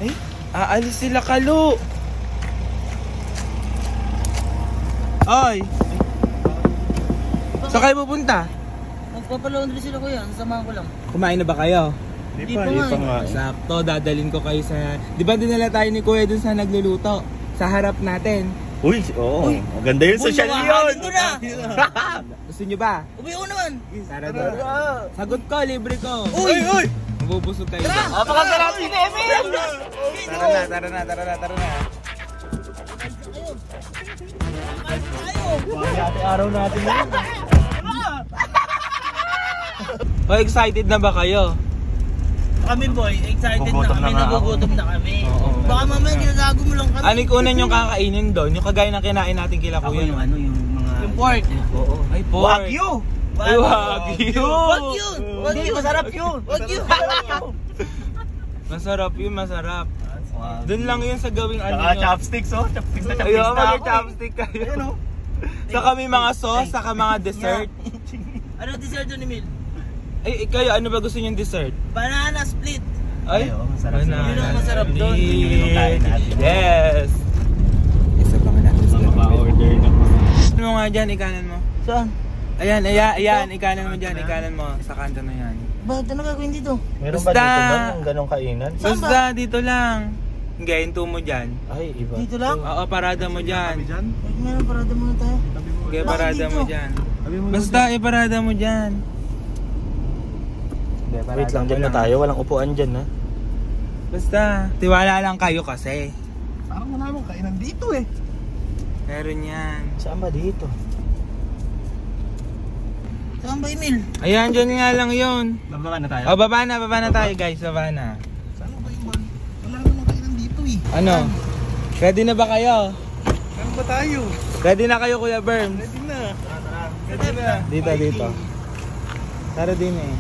Ay, aalis sila Kalo. Ay. Saan kayo pupunta? Magpapalaundry sila kuya, sasamahan ko lang. Kumain na ba kayo? Hindi pa nga. Sakto, dadalhin ko kayo sa... Di ba dinala tayo ni Kuya dun sa nagluluto? Sa harap natin. Uy, oo. Maganda yun, social yun. Gusto nyo ba? Ubi ko naman. Tara doon. Sagot ko, libre ko. Uy! Mabubusog kayo. Napakasarap si Emil! Tara na. Ate araw natin na. O, excited na ba kayo? Kami boy, excited Gugutom na kami, na nga ako. nagugutom na kami. Oo. Baka mamaya ginagago mo lang kami. Ano yung una yung kakainin doon? Yung kagaya ng kinain natin kila Kuya. Yung ano, yung mga... Yung pork. Oo. Ay, pork. Wagyu! Ay, Wagyu. Wagyu. Hindi, masarap yun. Wagyu. Masarap yun, masarap. Doon lang yun sa gawing ano Saka nyo. chopsticks, oh. Chopsticks na Ayaw, chopsticks na ako. mag-chopstick kayo. Ayun, oh. Saka may mga sauce, saka mga dessert. Ano dessert doon ni Mil? Ay, kayo, ano ba gusto nyo dessert? Banana split. Ay, Ay, oo, masarap banana yun ang masarap doon. split. Yun yung kain natin. Yes. Isa pa nga natin. Mapa-order na. Ano nga dyan, ikanan mo? Saan? Ayan, ikanan mo dyan, ikanan mo. Sa kanto na yan. Bakit ano gagawin dito? Meron ba Basta. dito doon yung ganong kainan? Saan ba? Basta, dito lang. Gainto mo dyan. Ay, iba. Dito lang? Oo, parada mo dyan. Ay, meron parada muna tayo. Okay, Bakit parada dito? mo dyan. Basta, iparada mo dyan. Wait lang, dyan na tayo. Walang upuan dyan, ha? Basta, tiwala lang kayo kasi. Parang wala namang kainan dito eh. Meron yan. Saan ba dito? Saan ba Emil? Ayan, dyan nga lang yun. Bababa na tayo. O, baba na tayo guys, baba na. Saan ba yung man? Wala namang kainan dito eh. Ano? Ready na ba kayo? Saan ba tayo? Ready na kayo Kuya Berms? Ready na. Ready na. Dito. Tara din eh.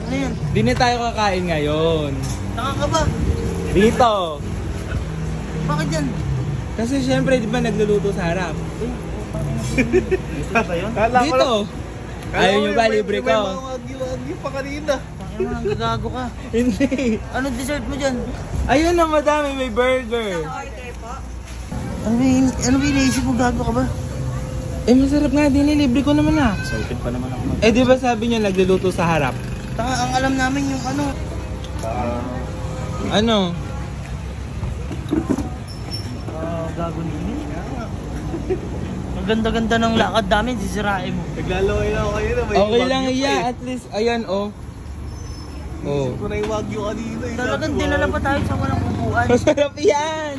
Ano yan? Di na tayo kakain ngayon. Taka ka ba? Dito. Bakit yan? Kasi syempre, di ba nagluluto sa harap? Dito ba yun? Dito. Ayaw nyo ba, libre ko? Wagyu pa kanina. Bakit mo nang gagago ka? Hindi. Ano dessert mo dyan? Ayun na madami, may burger. Ano ba iniisip mo? Gago ka ba? Eh masarap nga din, libre ko naman ah. Excited pa naman ako. Eh di ba sabi nyo nagluluto sa harap? Taka, ang alam namin yung ano. Ano? Gago ni Emil. Ang ganda-ganda ng lakad namin, sisirain mo. Naglalaway na ako kanina. May Okay lang Wagyu pa iya, eh. at least, ayan oh. Oh. Isip ko na yung Wagyu kanina eh. Talagang dinala pa tayo sa walang upuan. Masarap yan!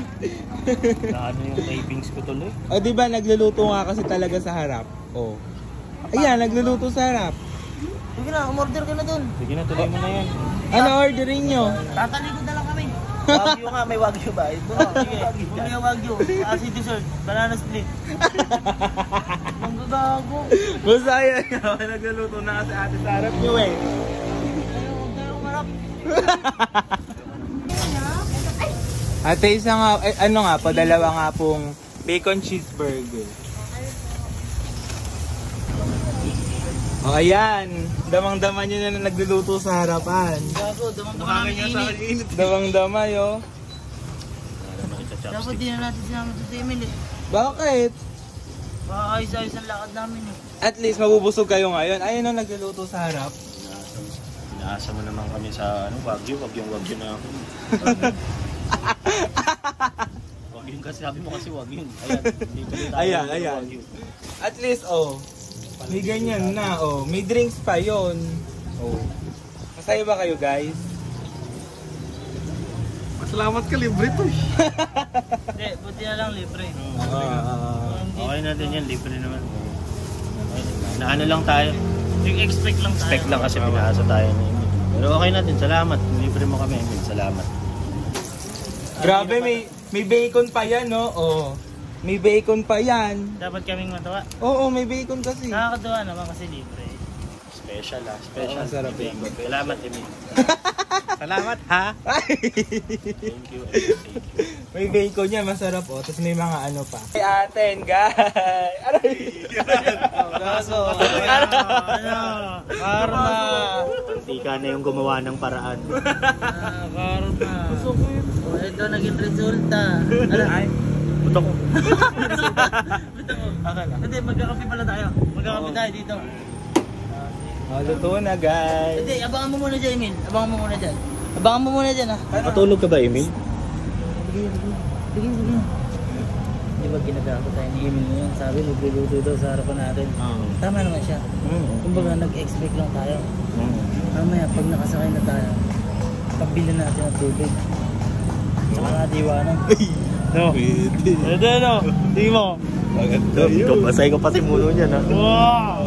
Ano yung cravings ko tuloy? O di ba nagluluto nga kasi talaga sa harap? Oh. Ayan, nagluluto sa harap. Sige na, umorder ka na dun. Sige na, tuloy mo na yan. Ano orderin nyo? Tatalikod na lang kami. Wagyu nga, may wagyu ba? Sige, bumili ang wagyu. Kasi dessert, banana split. Ang gagago. Basta ayan, nagluluto na kasi ate sa harap nyo eh. Huwag tayo umarap. Ate, isa nga, ano nga po, dalawa nga pong bacon cheeseburger. O ayan, damang-dama nyo na nagluluto sa harapan. Gago, damang namin init. Damang-dama yo. Dapat di na natin sinama sa Emil eh. Bakit? Baka ayos-ayos ang lakad namin eh. At least mabubusog kayo ngayon. Ayun ang nagluluto sa harap. Inaasa mo naman kami sa ano, wagyu na ako. Wagyu kasi, sabi mo kasi wagyu. Ayan, Ayan. At least, oh, may ganyan na, oh. May drinks pa yon. Oh. Masaya ba kayo, guys? Salamat ka, libre to eh. Hindi, buti na lang libre. Okay na din yan, libre naman. Okay, naano lang tayo. Expect lang tayo. Expect lang kasi pinaasa tayo ni Emil. Pero okay na din, salamat. Libre mo kami, Emil. Salamat. Grabe, may bacon pa yan, no? Oh. May bacon pa yan. Dapat kaming matawa. Oo, may bacon kasi. Nakakatuwa naman kasi libre. Special ah, special. Oo, masarap Bacon. Salamat, Emil. Salamat ha. Thank you. May bacon niya, masarap oh. Tapos may mga ano pa. May atin, guys. Aray! Kaso, Karma. Hindi ka na yung gumawa ng paraan. karma. O, ito naging resulta. Ay, Buto ko. Hindi, magkakape pala tayo. Magkakape tayo dito. oh, luto na, guys. Hindi, abangan mo muna dyan, Emil. Abangan mo muna dyan. Abangan mo muna dyan, ha? Matulog ka ba, Emil? Bigyan. Di ba ginagawa tayo ni Emil ngayon? Sabi, magluluto daw sa harapan natin. Tama naman siya. Kumbaga, nag-expect lang tayo. Mamaya, pag nakasakay na tayo, pabili natin ang tubig. Saka natin iwanan. No. Pwede no. Hindi mo. Ikaw pasay ko pati mulo niyan ha. Wow!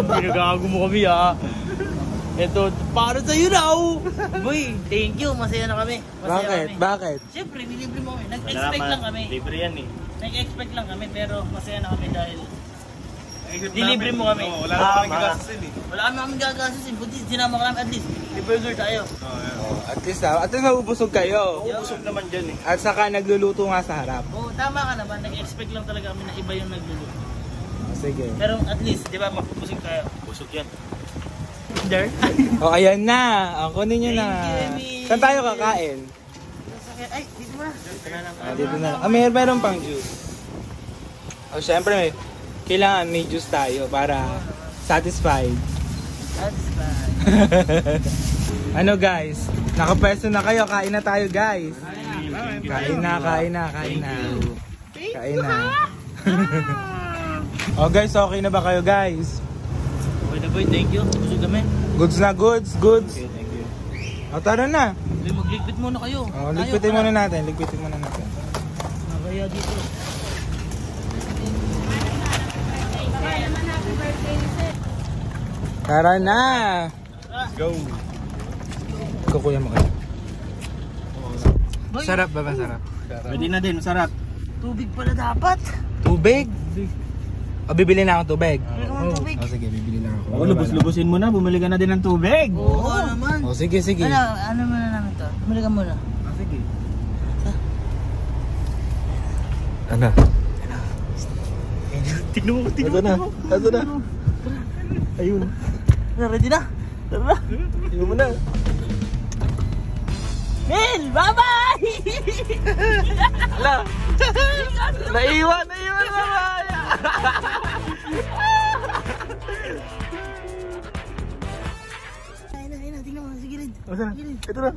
Pinagago mo kami ha. Ito, para sa'yo na oh. Boy, thank you. Masaya na kami. Masaya Bakit? kami. Bakit? Siyempre, nilibre mo kami. Nag-expect lang kami. Libre yan eh. Nag-expect lang kami, pero masaya na kami dahil nilibre mo kami. Wala na kami gagastusin eh. Wala kami gagastusin. Buti sinama ka namin at least. May burger tayo. Oh, at least mabubusog kayo. Busog naman dyan eh. At saka nagluluto nga sa harap. Oo, tama ka naman. Nag-expect lang talaga kami na iba yung nagluluto. Oh, sige. Pero at least, di ba, mapupusig tayo. Busog yan. There? Oh, ayan na. Kunin nyo na. Thank you, Emil. Saan tayo kakain? Ay, dito mo na. Dito na. Meron pang juice. Oh, syempre, kailangan may juice tayo para satisfied. That's fine. Ano guys? Nakapwesto na kayo. Kain na tayo guys. Kain na. Kain na. Oh guys, okay na ba kayo guys? Okay na boy, thank you. Busog kami. Goods na goods. Thank you. O tara na. Magligpit muna kayo. Oh, ligpitin muna natin. Kaya dito. Tara na. Go. Kukuya mo kayo. Boy, Sarap ba? Masarap? Pwede na din, masarap. tubig pala dapat. Tubig? O, bibili na ako tubig. Bili ka ng tubig. O, sige, bibili na ako. Oo, lubos-lubosin mo na, bumili ka na din ng tubig. Oo naman. O, sige. Ano muna namin to? Bumili ka muna. Sige. Ano? Tignan mo. Ito na. Ayun. Ready na? Tara na. Tignan mo na. Mel! Bye-bye! Ala! Naiwan na Ayun na. Tingnan mo. Sige rin. Ito na.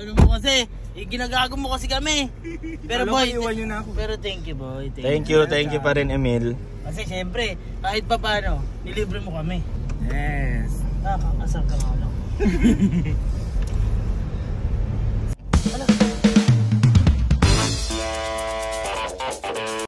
Ano mo kasi? Ginagago mo kasi kami. Pero Alam ko, boy, iwan nyo na ako. pero thank you boy. Thank you pa rin, Emil. Kasi syempre, kahit pa paano, nilibre mo kami. Yes. Nakakasal ka nga lang.